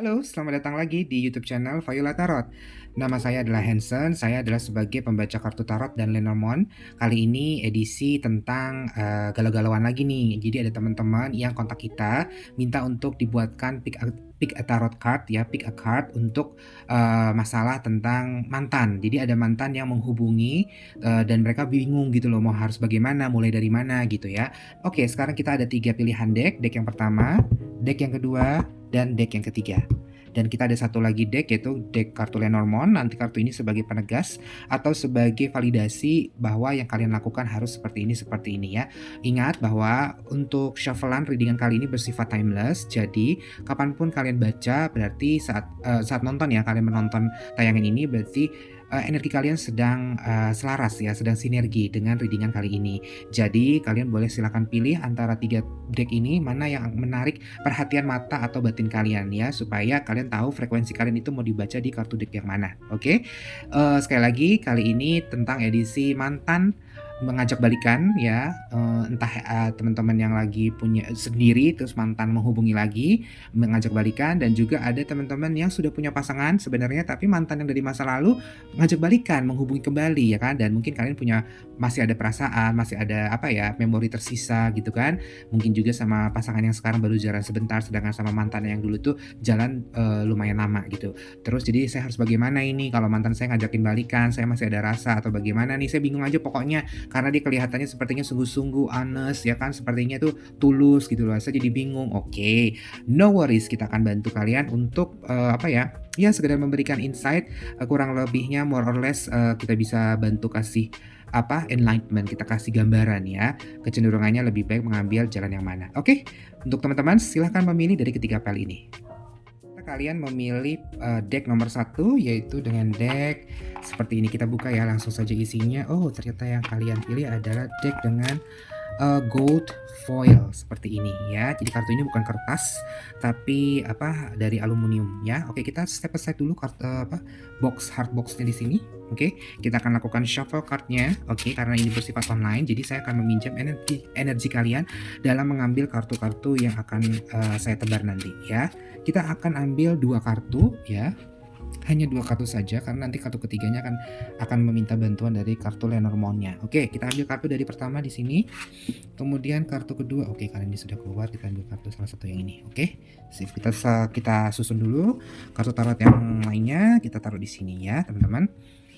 Halo, selamat datang lagi di YouTube channel Viola Tarot. Nama saya adalah Hansen, saya adalah sebagai pembaca kartu tarot dan Lenormand. Kali ini edisi tentang galau-galauan lagi nih. Jadi ada teman-teman yang kontak kita minta untuk dibuatkan pick a tarot card ya, pick a card untuk masalah tentang mantan. Jadi ada mantan yang menghubungi dan mereka bingung gitu loh mau harus bagaimana, mulai dari mana gitu ya. Oke, sekarang kita ada 3 pilihan deck. Deck yang pertama, deck yang kedua, dan deck yang ketiga. Dan kita ada satu lagi deck, yaitu deck kartu Lenormand. Nanti kartu ini sebagai penegas atau sebagai validasi bahwa yang kalian lakukan harus seperti ini ya. Ingat bahwa untuk shufflean readingan kali ini bersifat timeless. Jadi kapanpun kalian baca berarti saat nonton ya, kalian menonton tayangan ini berarti energi kalian sedang selaras ya, sedang sinergi dengan readingan kali ini. Jadi kalian boleh silakan pilih antara 3 deck ini mana yang menarik perhatian mata atau batin kalian ya, supaya kalian tahu frekuensi kalian itu mau dibaca di kartu deck yang mana. Oke. Sekali lagi kali ini tentang edisi mantan mengajak balikan ya, entah teman-teman yang lagi punya sendiri terus mantan menghubungi lagi mengajak balikan, dan juga ada teman-teman yang sudah punya pasangan sebenarnya tapi mantan yang dari masa lalu ngajak balikan, menghubungi kembali ya kan, dan mungkin kalian masih ada perasaan, masih ada apa ya, memori tersisa gitu kan. Mungkin juga sama pasangan yang sekarang baru jalan sebentar, sedangkan sama mantan yang dulu tuh jalan lumayan lama gitu. Terus jadi saya harus bagaimana ini kalau mantan saya ngajakin balikan, saya masih ada rasa atau bagaimana nih, saya bingung aja pokoknya karena dia kelihatannya sepertinya sungguh-sungguh honest ya kan, sepertinya tuh tulus gitu loh. Saya jadi bingung. Oke, no worries, kita akan bantu kalian untuk apa ya, ya sekedar memberikan insight, kurang lebihnya more or less kita bisa bantu kasih apa, enlightenment, kita kasih gambaran ya, kecenderungannya lebih baik mengambil jalan yang mana. Oke, untuk teman-teman silahkan memilih dari ketiga file ini. Kalian memilih deck nomor 1, yaitu dengan deck seperti ini. Kita buka ya, langsung saja isinya. Oh, ternyata yang kalian pilih adalah deck dengan gold foil seperti ini ya. Jadi kartu ini bukan kertas tapi apa, dari aluminium ya. Oke, kita step aside dulu kartu hard boxnya di sini. Oke, kita akan lakukan shuffle cardnya. Oke, karena ini bersifat online, jadi saya akan meminjam energi kalian dalam mengambil kartu-kartu yang akan saya tebar nanti ya. Kita akan ambil 2 kartu ya, hanya 2 kartu saja karena nanti kartu ketiganya akan meminta bantuan dari kartu Lenormand-nya. Oke, kita ambil kartu dari pertama di sini, kemudian kartu kedua. Oke, kali ini sudah keluar, kita ambil kartu salah satu yang ini. Oke, sip. Kita susun dulu kartu tarot yang lainnya, kita taruh di sini ya teman-teman.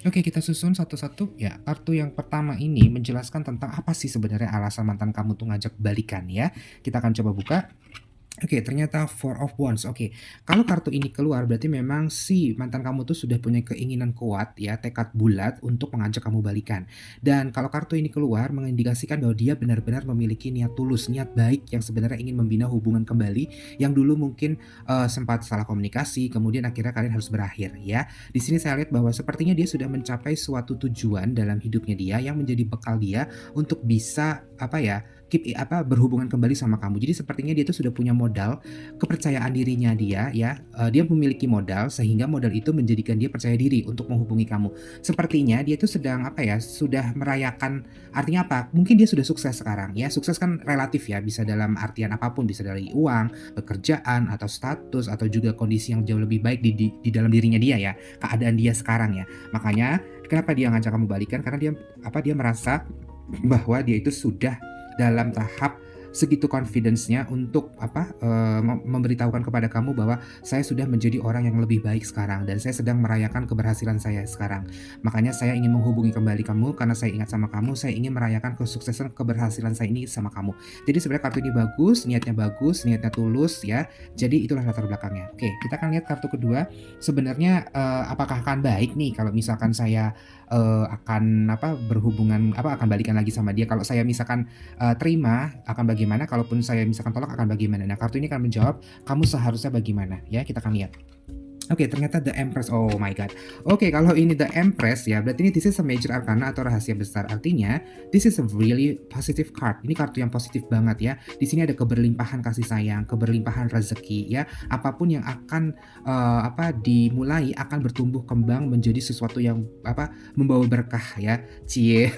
Oke, kita susun satu-satu ya. Kartu yang pertama ini menjelaskan tentang apa sih sebenarnya alasan mantan kamu tuh ngajak balikan ya. Kita akan coba buka. Oke, ternyata Four of Wands. Oke, kalau kartu ini keluar berarti memang si mantan kamu tuh sudah punya keinginan kuat ya, tekad bulat untuk mengajak kamu balikan. Dan kalau kartu ini keluar mengindikasikan bahwa dia benar-benar memiliki niat tulus, niat baik yang sebenarnya ingin membina hubungan kembali yang dulu mungkin sempat salah komunikasi, kemudian akhirnya kalian harus berakhir ya. Di sini saya lihat bahwa sepertinya dia sudah mencapai suatu tujuan dalam hidupnya dia yang menjadi bekal dia untuk bisa apa ya, berhubungan kembali sama kamu. Jadi sepertinya dia tuh sudah punya modal kepercayaan dirinya dia ya, dia memiliki modal sehingga modal itu menjadikan dia percaya diri untuk menghubungi kamu. Sepertinya dia tuh sedang apa ya, sudah merayakan, artinya apa? Mungkin dia sudah sukses sekarang ya. Sukses kan relatif ya, bisa dalam artian apapun, bisa dari uang, pekerjaan atau status atau juga kondisi yang jauh lebih baik di dalam dirinya dia ya, keadaan dia sekarang ya. Makanya kenapa dia ngajak kamu balikan, karena dia merasa bahwa dia itu sudah dalam tahap segitu confidence-nya untuk memberitahukan kepada kamu bahwa saya sudah menjadi orang yang lebih baik sekarang dan saya sedang merayakan keberhasilan saya sekarang. Makanya saya ingin menghubungi kembali kamu karena saya ingat sama kamu, saya ingin merayakan kesuksesan keberhasilan saya ini sama kamu. Jadi sebenarnya kartu ini bagus, niatnya tulus ya. Jadi itulah latar belakangnya. Oke, kita akan lihat kartu kedua. Sebenarnya apakah akan baik nih kalau misalkan saya akan akan balikan lagi sama dia. Kalau saya misalkan terima akan bagaimana, kalaupun saya misalkan tolak akan bagaimana. Nah, kartu ini akan menjawab kamu seharusnya bagaimana ya, kita akan lihat. Oke, ternyata The Empress. Oh my god. Oke, kalau ini The Empress ya, berarti ini this is a major arcana atau rahasia besar. Artinya, this is a really positive card. Ini kartu yang positif banget ya. Di sini ada keberlimpahan kasih sayang, keberlimpahan rezeki ya. Apapun yang akan dimulai akan bertumbuh kembang menjadi sesuatu yang membawa berkah ya. Cie.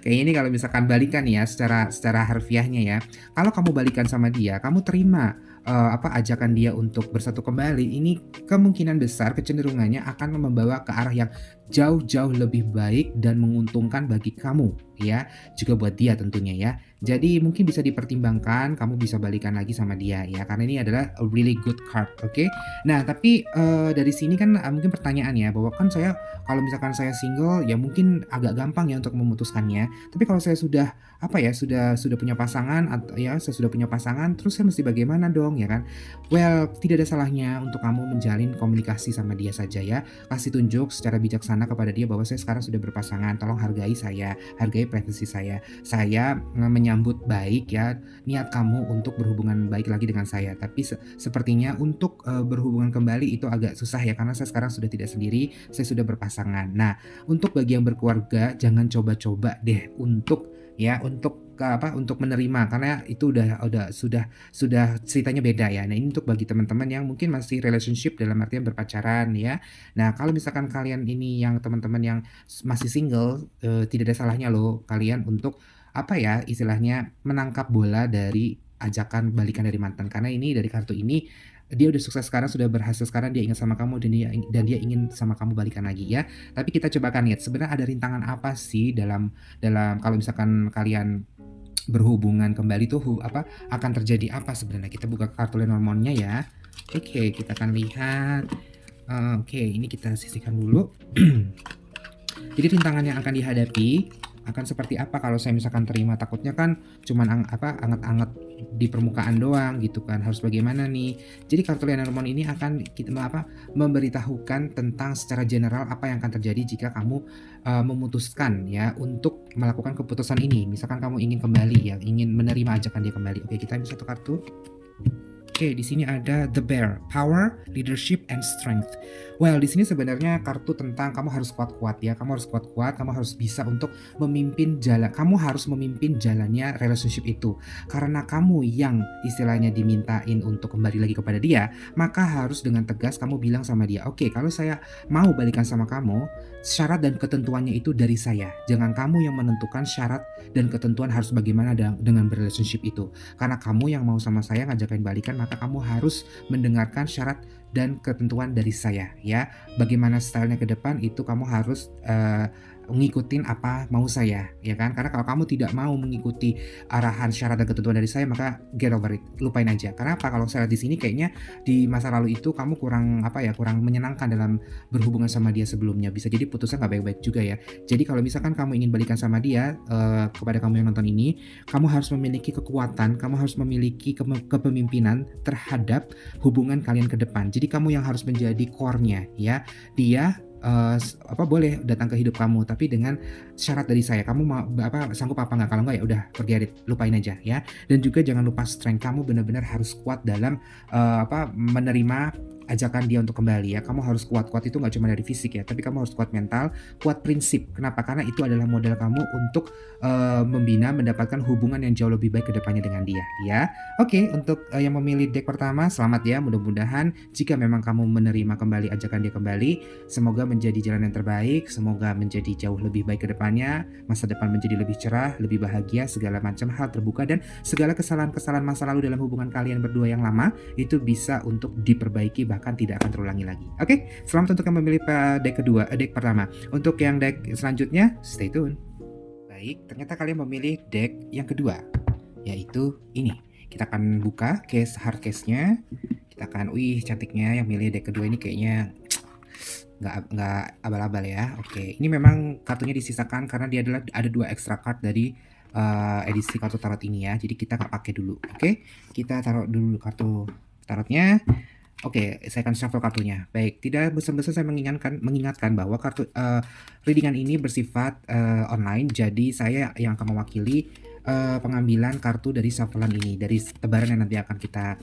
Kayak ini kalau misalkan balikan ya secara harfiahnya ya. Kalau kamu balikan sama dia, kamu terima ajakan dia untuk bersatu kembali, ini kemungkinan besar kecenderungannya akan membawa ke arah yang jauh-jauh lebih baik dan menguntungkan bagi kamu ya, juga buat dia tentunya ya. Jadi mungkin bisa dipertimbangkan kamu bisa balikan lagi sama dia ya, karena ini adalah a really good card, oke. Nah tapi, dari sini kan, mungkin pertanyaan ya, bahwa kan saya kalau misalkan saya single ya mungkin agak gampang ya untuk memutuskannya, tapi kalau saya sudah, apa ya, sudah punya pasangan ya, saya sudah punya pasangan, terus saya mesti bagaimana dong, ya kan? Well, tidak ada salahnya untuk kamu menjalin komunikasi sama dia saja ya, kasih tunjuk secara bijaksana kepada dia bahwa saya sekarang sudah berpasangan, tolong hargai saya, hargai privasi saya. Saya, menyambut baik ya niat kamu untuk berhubungan baik lagi dengan saya, tapi sepertinya untuk, berhubungan kembali itu agak susah ya karena saya sekarang sudah tidak sendiri, saya sudah berpasangan. Nah, untuk bagi yang berkeluarga jangan coba-coba deh untuk ya, untuk menerima karena itu sudah ceritanya beda ya. Nah, ini untuk bagi teman-teman yang mungkin masih relationship dalam artian berpacaran ya. Nah, kalau misalkan kalian ini yang teman-teman yang masih single, tidak ada salahnya loh kalian untuk, apa ya, istilahnya menangkap bola dari ajakan balikan dari mantan. Karena ini dari kartu ini, dia udah sukses sekarang, sudah berhasil sekarang, dia ingat sama kamu dan dia ingin sama kamu balikan lagi ya. Tapi kita coba akan lihat sebenarnya ada rintangan apa sih dalam dalam kalau misalkan kalian berhubungan kembali tuh akan terjadi apa sebenarnya. Kita buka kartu Lenormand-nya ya. Oke, kita akan lihat. Oke, ini kita sisihkan dulu. Jadi rintangan yang akan dihadapi akan seperti apa kalau saya misalkan terima, takutnya kan cuman anget-anget di permukaan doang gitu kan, harus bagaimana nih. Jadi kartu Lenormand ini akan memberitahukan tentang secara general apa yang akan terjadi jika kamu, memutuskan ya untuk melakukan keputusan ini. Misalkan kamu ingin kembali ya, ingin menerima ajakan dia kembali. Oke, kita ambil satu kartu. Oke, di sini ada The Bear, Power, Leadership, and Strength. Well, di sini sebenarnya kartu tentang kamu harus kuat-kuat ya, kamu harus kuat-kuat, kamu harus bisa untuk kamu harus memimpin jalannya relationship itu. Karena kamu yang istilahnya dimintain untuk kembali lagi kepada dia, maka harus dengan tegas kamu bilang sama dia, "Oke, kalau saya mau balikan sama kamu, syarat dan ketentuannya itu dari saya. Jangan kamu yang menentukan syarat dan ketentuan harus bagaimana dengan relationship itu. Karena kamu yang mau sama saya ngajakin balikan, maka kamu harus mendengarkan syarat dan ketentuan dari saya ya. Bagaimana stylenya ke depan itu kamu harus ngikutin apa mau saya ya kan. Karena kalau kamu tidak mau mengikuti arahan syarat dan ketentuan dari saya, maka get over it, lupain aja. Karena apa, kalau saya lihat di sini kayaknya di masa lalu itu kamu kurang kurang menyenangkan dalam berhubungan sama dia sebelumnya. Bisa jadi putusnya nggak baik-baik juga ya. Jadi kalau misalkan kamu ingin balikan sama dia, kepada kamu yang nonton ini, kamu harus memiliki kekuatan, kamu harus memiliki kepemimpinan terhadap hubungan kalian ke depan. Jadi kamu yang harus menjadi core-nya ya. Dia boleh datang ke hidup kamu, tapi dengan syarat dari saya. Kamu sanggup apa nggak? Kalau nggak ya udah forget it, lupain aja ya. Dan juga jangan lupa strength, kamu benar-benar harus kuat dalam menerima ajakan dia untuk kembali ya. Kamu harus kuat itu nggak cuma dari fisik ya, tapi kamu harus kuat mental, kuat prinsip. Kenapa? Karena itu adalah modal kamu untuk mendapatkan hubungan yang jauh lebih baik ke depannya dengan dia ya. Oke, untuk yang memilih deck pertama, selamat ya. Mudah-mudahan jika memang kamu menerima kembali ajakan dia kembali, semoga menjadi jalan yang terbaik, semoga menjadi jauh lebih baik ke depannya, masa depan menjadi lebih cerah, lebih bahagia, segala macam hal terbuka, dan segala kesalahan-kesalahan masa lalu dalam hubungan kalian berdua yang lama itu bisa untuk diperbaiki, bahkan tidak akan terulangi lagi. Oke, selamat untuk yang memilih deck pertama. Untuk yang deck selanjutnya, stay tune. Baik, ternyata kalian memilih deck yang kedua, yaitu ini. Kita akan buka hard case-nya. Kita akan, wih cantiknya yang milih deck kedua ini kayaknya nggak abal-abal ya. Oke, ini memang kartunya disisakan karena dia ada 2 extra card dari edisi kartu tarot ini ya. Jadi kita nggak pakai dulu. Oke, kita taruh dulu kartu tarotnya. Oke, saya akan shuffle kartunya. Baik, tidak bosan-bosan saya mengingatkan bahwa kartu readingan ini bersifat online. Jadi saya yang akan mewakili pengambilan kartu dari shufflean ini, dari tebaran yang nanti akan kita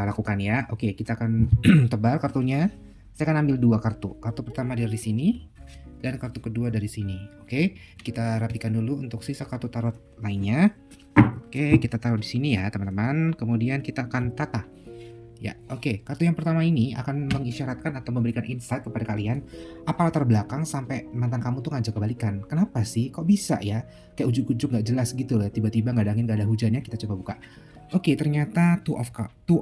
lakukan ya. Oke, kita akan tebal kartunya. Saya akan ambil 2 kartu. Kartu pertama dari sini dan kartu kedua dari sini. Oke, kita rapikan dulu untuk sisa kartu tarot lainnya. Oke, kita taruh di sini ya, teman-teman. Kemudian kita akan tata. Ya, oke. Kartu yang pertama ini akan mengisyaratkan atau memberikan insight kepada kalian apa latar belakang sampai mantan kamu tuh ngajak kebalikan. Kenapa sih? Kok bisa ya? Kayak ujuk-ujuk nggak jelas gitu loh. Tiba-tiba nggak ada angin, nggak ada hujannya. Kita coba buka. Oke, ternyata Two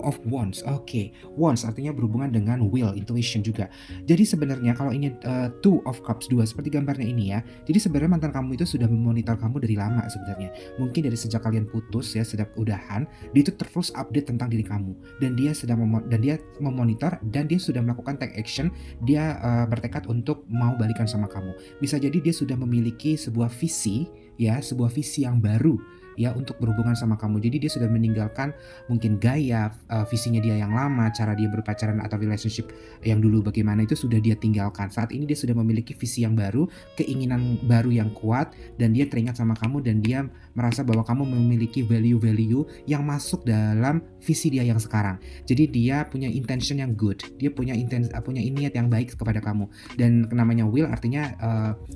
of Wands. Oke, Wands artinya berhubungan dengan will, intuition juga. Jadi sebenarnya kalau ini Two of Cups 2 seperti gambarnya ini ya. Jadi sebenarnya mantan kamu itu sudah memonitor kamu dari lama sebenarnya. Mungkin dari sejak kalian putus ya, sejak udahan, dia itu terus update tentang diri kamu dan dia sedang dan dia memonitor dan dia sudah melakukan take action. Dia bertekad untuk mau balikan sama kamu. Bisa jadi dia sudah memiliki sebuah visi ya, sebuah visi yang baru ya untuk berhubungan sama kamu. Jadi dia sudah meninggalkan mungkin gaya visinya dia yang lama, cara dia berpacaran atau relationship yang dulu bagaimana itu sudah dia tinggalkan. Saat ini dia sudah memiliki visi yang baru, keinginan baru yang kuat dan dia teringat sama kamu dan dia merasa bahwa kamu memiliki value-value yang masuk dalam visi dia yang sekarang. Jadi dia punya intention yang good. Dia punya punya niat yang baik kepada kamu. Dan namanya will artinya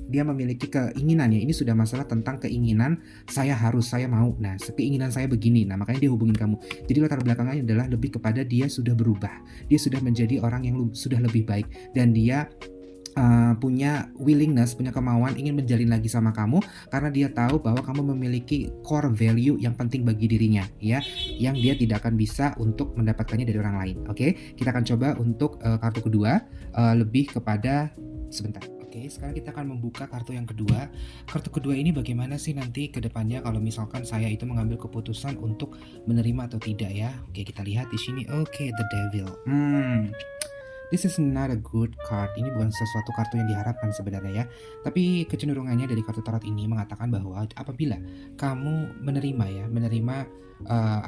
dia memiliki keinginan ya. Ini sudah masalah tentang keinginan saya mau. Nah, keinginan saya begini. Nah, makanya dia hubungin kamu. Jadi latar belakangnya adalah lebih kepada dia sudah berubah. Dia sudah menjadi orang yang sudah lebih baik dan dia punya willingness, punya kemauan ingin menjalin lagi sama kamu karena dia tahu bahwa kamu memiliki core value yang penting bagi dirinya ya, yang dia tidak akan bisa untuk mendapatkannya dari orang lain. Oke, kita akan coba untuk kartu kedua lebih kepada sebentar. Oke, sekarang kita akan membuka kartu yang kedua. Kartu kedua ini bagaimana sih nanti ke depannya kalau misalkan saya itu mengambil keputusan untuk menerima atau tidak ya. Oke, kita lihat di sini. Oke, the devil. This is not a good card. Ini bukan sesuatu kartu yang diharapkan sebenarnya ya. Tapi kecenderungannya dari kartu tarot ini mengatakan bahwa apabila kamu menerima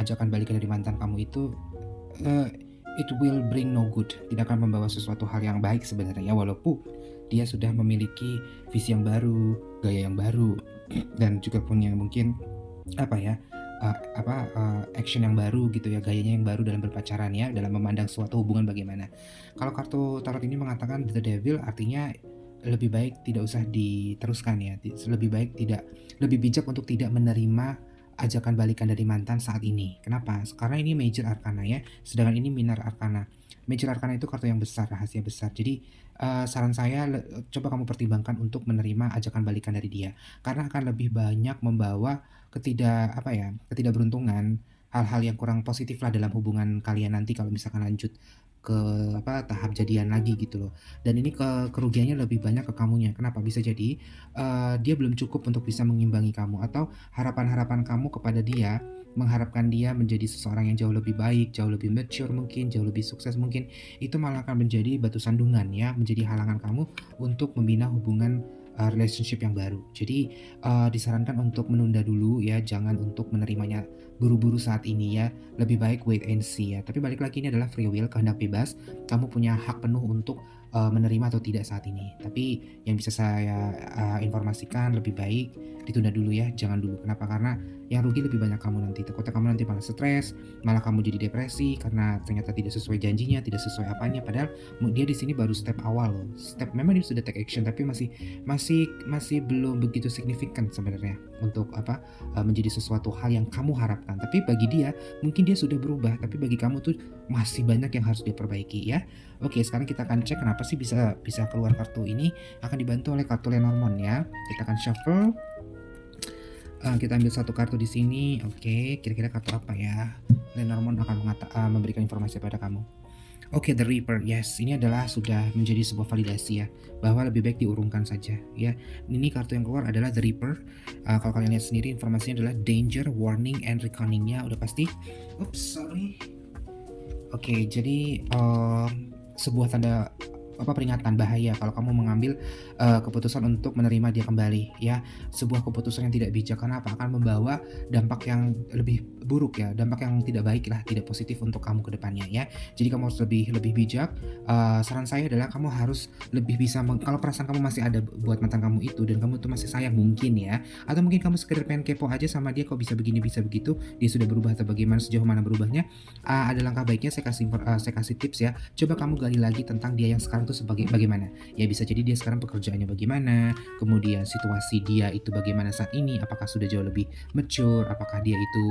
ajakan balikan dari mantan kamu itu, uh, it will bring no good. Tidak akan membawa sesuatu hal yang baik sebenarnya, walaupun dia sudah memiliki visi yang baru, gaya yang baru, dan juga punya mungkin apa ya, action yang baru gitu ya, gayanya yang baru dalam berpacaran ya, dalam memandang suatu hubungan bagaimana. Kalau kartu tarot ini mengatakan The Devil artinya lebih baik tidak usah diteruskan ya, lebih baik tidak, lebih bijak untuk tidak menerima ajakan balikan dari mantan saat ini. Kenapa? Karena ini major arcana ya, sedangkan ini minor arcana. Major arcana itu kartu yang besar, rahasia besar. Jadi saran saya coba kamu pertimbangkan untuk menerima ajakan balikan dari dia, karena akan lebih banyak membawa ketidakberuntungan, hal-hal yang kurang positif lah dalam hubungan kalian nanti kalau misalkan lanjut ke tahap jadian lagi gitu loh. Dan ini kerugiannya lebih banyak ke kamunya. Kenapa? Bisa jadi dia belum cukup untuk bisa mengimbangi kamu, atau harapan-harapan kamu kepada dia, mengharapkan dia menjadi seseorang yang jauh lebih baik, jauh lebih mature mungkin, jauh lebih sukses mungkin, itu malah akan menjadi batu sandungan ya, menjadi halangan kamu untuk membina hubungan relationship yang baru. Jadi disarankan untuk menunda dulu ya, jangan untuk menerimanya buru-buru saat ini ya. Lebih baik wait and see ya. Tapi balik lagi, ini adalah free will, kehendak bebas. Kamu punya hak penuh untuk menerima atau tidak saat ini. Tapi yang bisa saya informasikan, lebih baik ditunda dulu ya, jangan dulu. Kenapa? Karena yang rugi lebih banyak kamu nanti. Takutnya kamu nanti malah stres, malah kamu jadi depresi karena ternyata tidak sesuai janjinya, tidak sesuai apanya. Padahal dia di sini baru step awal loh. Step memang dia sudah take action, tapi masih belum begitu signifikan sebenarnya untuk menjadi sesuatu hal yang kamu harapkan. Tapi bagi dia mungkin dia sudah berubah, tapi bagi kamu tuh masih banyak yang harus dia perbaiki ya. Oke, sekarang kita akan cek kenapa sih bisa keluar kartu ini. Akan dibantu oleh kartu Lenormand ya. Kita akan shuffle. Kita ambil satu kartu di sini. Oke, kira-kira kartu apa ya? Lenormand akan memberikan informasi pada kamu. Oke, The Reaper. Yes, ini adalah sudah menjadi sebuah validasi ya, bahwa lebih baik diurungkan saja ya. Ini kartu yang keluar adalah The Reaper. Kalau kalian lihat sendiri informasinya adalah danger, warning, and reckoningnya udah pasti. Oops, sorry. Oke, jadi sebuah tanda peringatan bahaya kalau kamu mengambil keputusan untuk menerima dia kembali ya. Sebuah keputusan yang tidak bijak, karena akan membawa dampak yang lebih buruk ya, dampak yang tidak baik lah, tidak positif untuk kamu ke depannya ya. Jadi kamu harus lebih bijak. Saran saya adalah kamu harus lebih bisa kalau perasaan kamu masih ada buat mantan kamu itu dan kamu tuh masih sayang mungkin ya, atau mungkin kamu sekedar pengen kepo aja sama dia, kok bisa begini bisa begitu, dia sudah berubah atau bagaimana, sejauh mana berubahnya. Ada langkah baiknya saya kasih tips ya. Coba kamu gali lagi tentang dia yang sekarang tuh bagaimana ya. Bisa jadi dia sekarang pekerjaannya bagaimana, kemudian situasi dia itu bagaimana saat ini, apakah sudah jauh lebih mature, apakah dia itu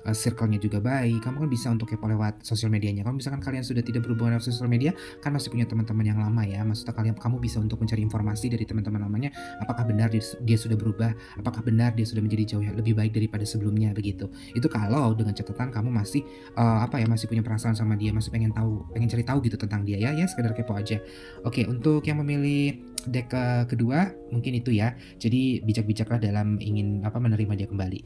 circle-nya juga baik, kamu kan bisa untuk kepo lewat sosial medianya. Kalau misalkan kalian sudah tidak berhubungan lewat sosial media, kan masih punya teman-teman yang lama ya, maksudnya kamu bisa untuk mencari informasi dari teman-teman lamanya, apakah benar dia sudah berubah, apakah benar dia sudah menjadi jauh yang lebih baik daripada sebelumnya, begitu. Itu kalau dengan catatan kamu masih, masih punya perasaan sama dia, masih pengen cari tahu gitu tentang dia ya sekedar kepo aja. Oke, untuk yang memilih deck kedua mungkin itu ya, jadi bijak-bijaklah dalam ingin, menerima dia kembali.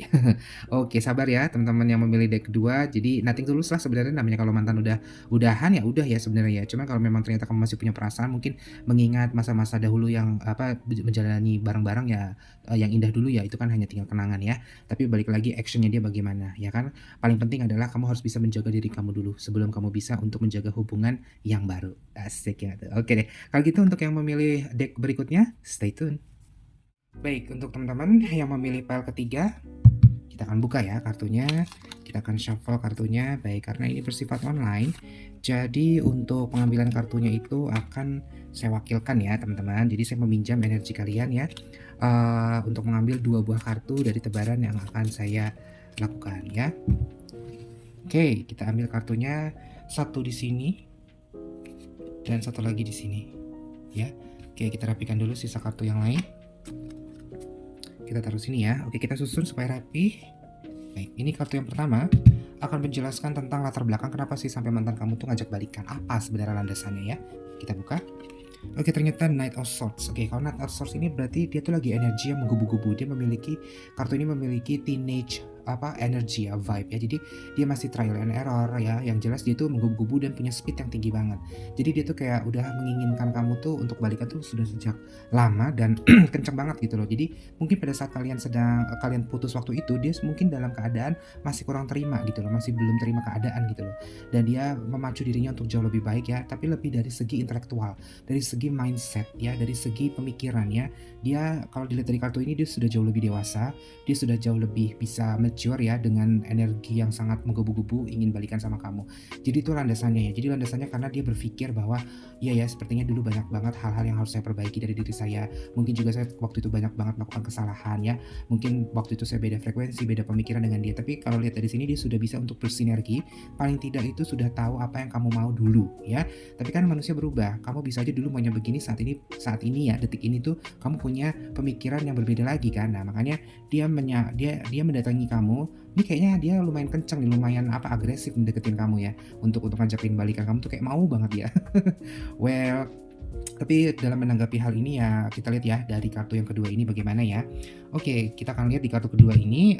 Oke, sabar ya teman-teman yang memilih deck kedua. Jadi nothing tulus lah sebenarnya, namanya kalau mantan udahan ya udah ya sebenarnya ya. Cuman kalau memang ternyata kamu masih punya perasaan, mungkin mengingat masa-masa dahulu yang menjalani bareng-bareng ya, yang indah dulu ya, itu kan hanya tinggal kenangan ya. Tapi balik lagi actionnya dia bagaimana ya kan. Paling penting adalah kamu harus bisa menjaga diri kamu dulu sebelum kamu bisa untuk menjaga hubungan yang baru. Asik ya tuh. Oke deh. Kalau gitu untuk yang memilih deck berikutnya, stay tune. Baik, untuk teman-teman yang memilih pile ketiga, kita akan buka ya kartunya, kita akan shuffle kartunya. Baik, karena ini bersifat online, jadi untuk pengambilan kartunya itu akan saya wakilkan ya teman-teman. Jadi saya meminjam energi kalian ya, untuk mengambil 2 buah kartu dari tebaran yang akan saya lakukan ya. Oke, kita ambil kartunya, 1 di sini dan 1 lagi di sini ya. Oke, kita rapikan dulu sisa kartu yang lain. Kita taruh sini ya. Oke, kita susun supaya rapi. Baik, ini kartu yang pertama akan menjelaskan tentang latar belakang kenapa sih sampai mantan kamu tuh ngajak balikan. Apa sebenarnya landasannya ya? Kita buka. Oke, ternyata Knight of Swords. Oke, kalau Knight of Swords ini berarti dia tuh lagi energi yang menggebu-gebu. Kartu ini memiliki teenage energi ya, vibe ya. Jadi dia masih trial and error ya. Yang jelas dia tuh menggebu-gebu dan punya speed yang tinggi banget. Jadi dia tuh kayak udah menginginkan kamu tuh untuk balikan tuh sudah sejak lama dan kenceng banget gitu loh. Jadi mungkin pada saat kalian putus waktu itu, dia mungkin dalam keadaan masih kurang terima gitu loh, masih belum terima keadaan gitu loh. Dan dia memacu dirinya untuk jauh lebih baik ya, tapi lebih dari segi intelektual, dari segi mindset ya, dari segi pemikiran ya. Dia kalau dilihat dari kartu ini dia sudah jauh lebih dewasa, dia sudah jauh lebih bisa mature ya, dengan energi yang sangat menggebu-gebu ingin balikan sama kamu. Jadi itu landasannya ya. Jadi landasannya karena dia berpikir bahwa iya ya, sepertinya dulu banyak banget hal-hal yang harus saya perbaiki dari diri saya. Mungkin juga saya waktu itu banyak banget melakukan kesalahan ya. Mungkin waktu itu saya beda frekuensi, beda pemikiran dengan dia. Tapi kalau lihat dari sini dia sudah bisa untuk bersinergi. Paling tidak itu sudah tahu apa yang kamu mau dulu ya. Tapi kan manusia berubah. Kamu bisa aja dulu maunya begini, saat ini ya, detik ini tuh kamu punya pemikiran yang berbeda lagi kan. Nah, makanya dia mendatangi kamu. Ini kayaknya dia lumayan kenceng nih, lumayan agresif mendeketin kamu ya. Untuk ngajakin balikan kamu tuh kayak mau banget ya. Well, tapi dalam menanggapi hal ini ya kita lihat ya dari kartu yang kedua ini bagaimana ya. Oke, kita akan lihat di kartu kedua ini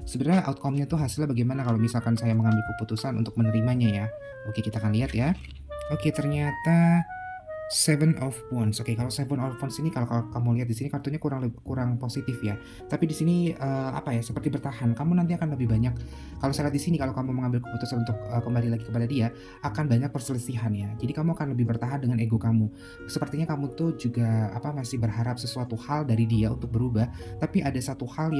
sebenarnya outcome-nya tuh hasilnya bagaimana kalau misalkan saya mengambil keputusan untuk menerimanya ya. Oke, kita akan lihat ya. Oke, ternyata Seven of Wands. Oke, kalau Seven of Wands ini kalau kamu lihat di sini kartunya kurang positif ya. Tapi di sini seperti bertahan. Kamu nanti akan lebih banyak, kalau saya lihat di sini kalau kamu mengambil keputusan untuk kembali lagi kepada dia, akan banyak perselisihan ya. Jadi kamu akan lebih bertahan dengan ego kamu. Sepertinya kamu tuh juga masih berharap sesuatu hal dari dia untuk berubah, tapi ada satu hal,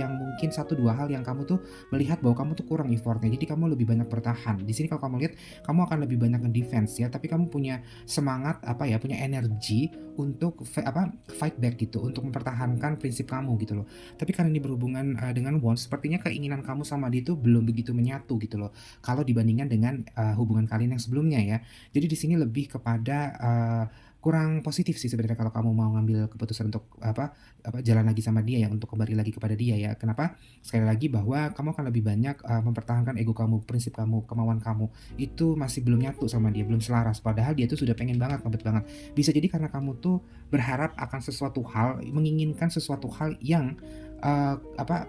satu dua hal yang kamu tuh melihat bahwa kamu tuh kurang effortnya. Jadi kamu lebih banyak bertahan. Di sini kalau kamu lihat, kamu akan lebih banyak nge-defense ya, tapi kamu punya semangat punya energi untuk fight back gitu, untuk mempertahankan prinsip kamu gitu loh. Tapi karena ini berhubungan dengan Wands, sepertinya keinginan kamu sama dia itu belum begitu menyatu gitu loh. Kalau dibandingkan dengan hubungan kalian yang sebelumnya ya. Jadi di sini lebih kepada kurang positif sih sebenarnya kalau kamu mau ngambil keputusan untuk jalan lagi sama dia ya, untuk kembali lagi kepada dia ya. Kenapa? Sekali lagi bahwa kamu akan lebih banyak mempertahankan ego kamu, prinsip kamu, kemauan kamu itu masih belum nyatu sama dia, belum selaras. Padahal dia tuh sudah pengen banget, ngebet banget. Bisa jadi karena kamu tuh berharap akan sesuatu hal, menginginkan sesuatu hal yang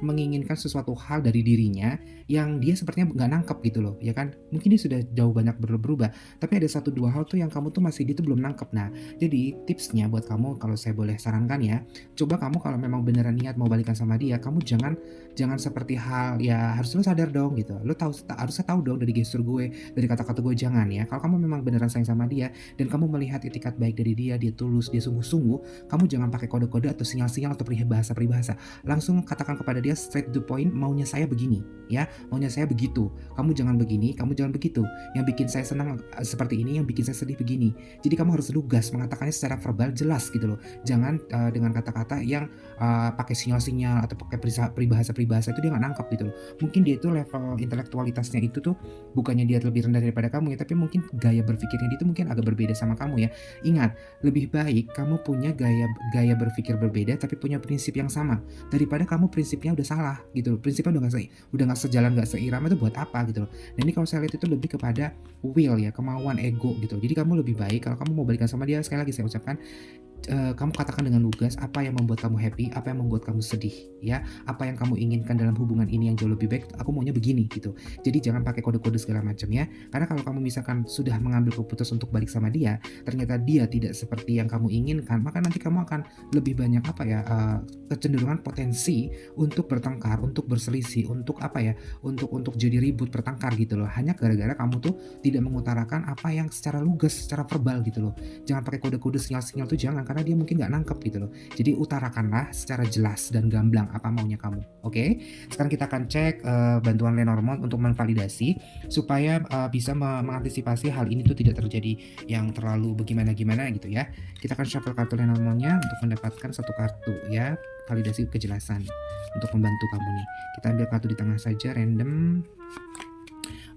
menginginkan sesuatu hal dari dirinya yang dia sepertinya nggak nangkep gitu loh, ya kan? Mungkin dia sudah jauh banyak berubah, tapi ada 1-2 hal tuh yang kamu tuh dia tuh belum nangkep. Nah, jadi tipsnya buat kamu kalau saya boleh sarankan ya, coba kamu kalau memang beneran niat mau balikan sama dia, kamu jangan seperti hal ya, harus lu sadar dong gitu. Lu harusnya tahu dong dari gestur gue, dari kata-kata gue, jangan ya. Kalau kamu memang beneran sayang sama dia dan kamu melihat itikat baik dari dia, dia tulus, dia sungguh-sungguh, kamu jangan pakai kode-kode atau sinyal-sinyal atau peribahasa. langsung katakan kepada dia straight to the point, maunya saya begini, ya, maunya saya begitu. Kamu jangan begini, kamu jangan begitu. Yang bikin saya senang seperti ini, yang bikin saya sedih begini. Jadi kamu harus lugas mengatakannya secara verbal jelas gitu loh. Jangan dengan kata-kata yang pakai sinyal-sinyal atau pakai peribahasa-peribahasa itu dia nggak nangkep gitu loh. Mungkin dia itu level intelektualitasnya itu tuh bukannya dia lebih rendah daripada kamu ya, tapi mungkin gaya berpikirnya dia itu mungkin agak berbeda sama kamu ya. Ingat, lebih baik kamu punya gaya gaya berpikir berbeda tapi punya prinsip yang sama daripada kamu prinsipnya udah salah gitu loh. Prinsipnya udah nggak sejalan, nggak seirama, itu buat apa gitu loh. Dan ini kalau saya lihat itu lebih kepada will ya, kemauan ego gitu. Jadi kamu lebih baik kalau kamu mau balikan sama dia, sekali lagi saya ucapkan, kamu katakan dengan lugas apa yang membuat kamu happy, apa yang membuat kamu sedih, ya. Apa yang kamu inginkan dalam hubungan ini yang jauh lebih baik, aku maunya begini gitu. Jadi jangan pakai kode-kode segala macam ya. Karena kalau kamu misalkan sudah mengambil keputusan untuk balik sama dia, ternyata dia tidak seperti yang kamu inginkan, maka nanti kamu akan lebih banyak apa ya, kecenderungan potensi untuk bertengkar, untuk berselisih, untuk apa ya, untuk jadi ribut, bertengkar gitu loh. Hanya gara-gara kamu tuh tidak mengutarakan apa yang secara lugas, secara verbal gitu loh. Jangan pakai kode-kode, sinyal-sinyal tuh jangan, karena dia mungkin nggak nangkep gitu loh. Jadi utarakanlah secara jelas dan gamblang apa maunya kamu, oke? Sekarang kita akan cek bantuan Lenormand untuk menvalidasi supaya bisa mengantisipasi hal ini tuh tidak terjadi yang terlalu bagaimana-gimana gitu ya. Kita akan shuffle kartu Lenormand-nya untuk mendapatkan satu kartu ya, validasi kejelasan untuk membantu kamu nih. Kita ambil kartu di tengah saja, random.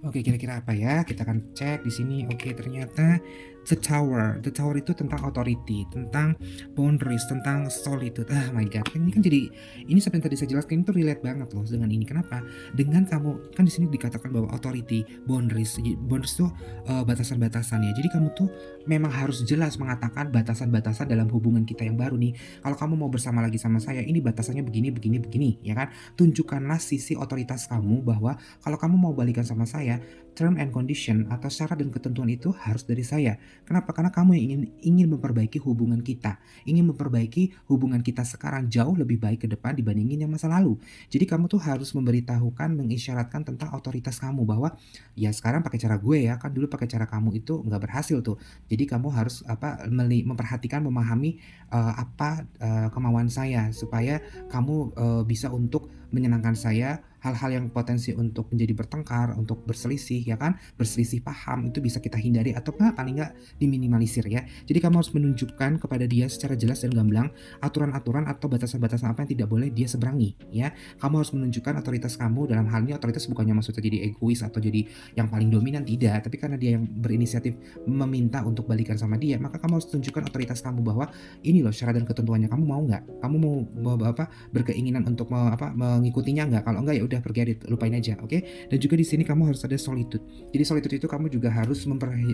Oke, kira-kira apa ya? Kita akan cek di sini. Oke, ternyata The Tower. The Tower itu tentang authority, tentang boundaries, tentang solitude. Ah my god, ini kan jadi ini seperti yang tadi saya jelaskan itu relate banget loh dengan ini. Kenapa? Dengan kamu kan di sini dikatakan bahwa authority, boundaries, boundaries itu batasan-batasan ya. Jadi kamu tuh memang harus jelas mengatakan batasan-batasan dalam hubungan kita yang baru nih. Kalau kamu mau bersama lagi sama saya, ini batasannya begini, begini, begini, ya kan? Tunjukkanlah sisi otoritas kamu bahwa kalau kamu mau balikan sama saya, term and condition atau syarat dan ketentuan itu harus dari saya. Kenapa? Karena kamu yang ingin memperbaiki hubungan kita, ingin memperbaiki hubungan kita sekarang jauh lebih baik ke depan dibandingin yang masa lalu. Jadi kamu tuh harus memberitahukan, mengisyaratkan tentang otoritas kamu bahwa ya sekarang pakai cara gue ya, kan dulu pakai cara kamu itu nggak berhasil tuh. Jadi kamu harus apa memperhatikan, memahami apa kemauan saya supaya kamu bisa untuk menyenangkan saya. Hal-hal yang potensi untuk menjadi bertengkar, untuk berselisih ya kan, berselisih paham itu bisa kita hindari atau paling nggak diminimalisir ya. Jadi kamu harus menunjukkan kepada dia secara jelas dan gamblang aturan-aturan atau batasan-batasan apa yang tidak boleh dia seberangi ya. Kamu harus menunjukkan otoritas kamu, dalam hal ini otoritas bukannya maksudnya jadi egois atau jadi yang paling dominan, tidak, tapi karena dia yang berinisiatif meminta untuk balikan sama dia, maka kamu harus tunjukkan otoritas kamu bahwa ini loh syarat dan ketentuannya, kamu mau nggak? Kamu mau apa, berkeinginan untuk mengikutinya nggak? Kalau enggak ya udah pergi aja, lupain aja, oke? Dan juga di sini kamu harus ada solitude. Jadi solitude itu kamu juga harus memberi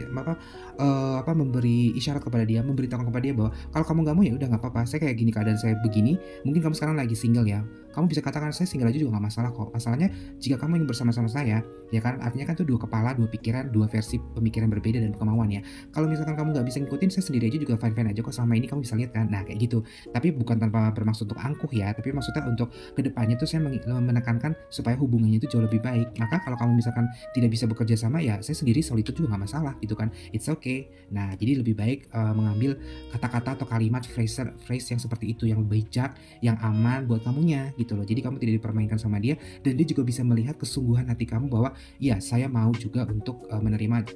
isyarat kepada dia, memberitahukan kepada dia bahwa kalau kamu nggak mau ya udah nggak apa-apa, saya kayak gini, keadaan saya begini. Mungkin kamu sekarang lagi single ya, kamu bisa katakan saya single aja juga nggak masalah kok. Masalahnya jika kamu ingin bersama-sama saya, ya kan, artinya kan itu dua kepala, dua pikiran, dua versi pemikiran berbeda dan kemauan ya. Kalau misalkan kamu nggak bisa ngikutin, saya sendiri aja juga fine-fine aja kok, selama ini kamu bisa lihat kan. Nah kayak gitu. Tapi bukan tanpa bermaksud untuk angkuh ya, tapi maksudnya untuk kedepannya tuh saya menekankan supaya hubungannya itu jauh lebih baik. Maka kalau kamu misalkan tidak bisa bekerja sama ya saya sendiri solitude juga nggak masalah gitu kan, it's okay. Nah jadi lebih baik mengambil kata-kata atau kalimat phrase yang seperti itu, yang bijak, yang aman buat kamunya gitu loh. Jadi kamu tidak dipermainkan sama dia, dan dia juga bisa melihat kesungguhan hati kamu bahwa ya saya mau juga untuk menerima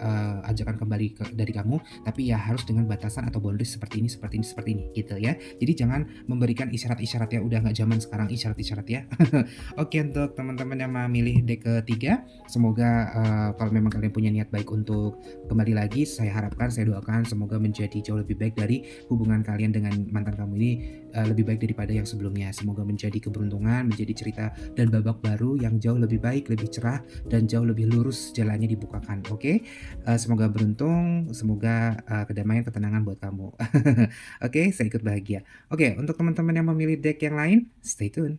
ajakan kembali dari kamu, tapi ya harus dengan batasan atau boundaries seperti ini, seperti ini, seperti ini gitu ya. Jadi jangan memberikan isyarat-isyarat ya, udah nggak zaman sekarang isyarat-isyarat ya. Oke, untuk teman-teman yang memilih deck ketiga, semoga kalau memang kalian punya niat baik untuk kembali lagi, saya harapkan, saya doakan semoga menjadi jauh lebih baik dari hubungan kalian dengan mantan kamu ini, lebih baik daripada yang sebelumnya. Semoga menjadi keberuntungan, menjadi cerita dan babak baru yang jauh lebih baik, lebih cerah, dan jauh lebih lurus jalannya dibukakan. Oke, semoga beruntung, semoga kedamaian, ketenangan buat kamu. Oke, saya ikut bahagia. Oke, untuk teman-teman yang memilih deck yang lain, stay tune.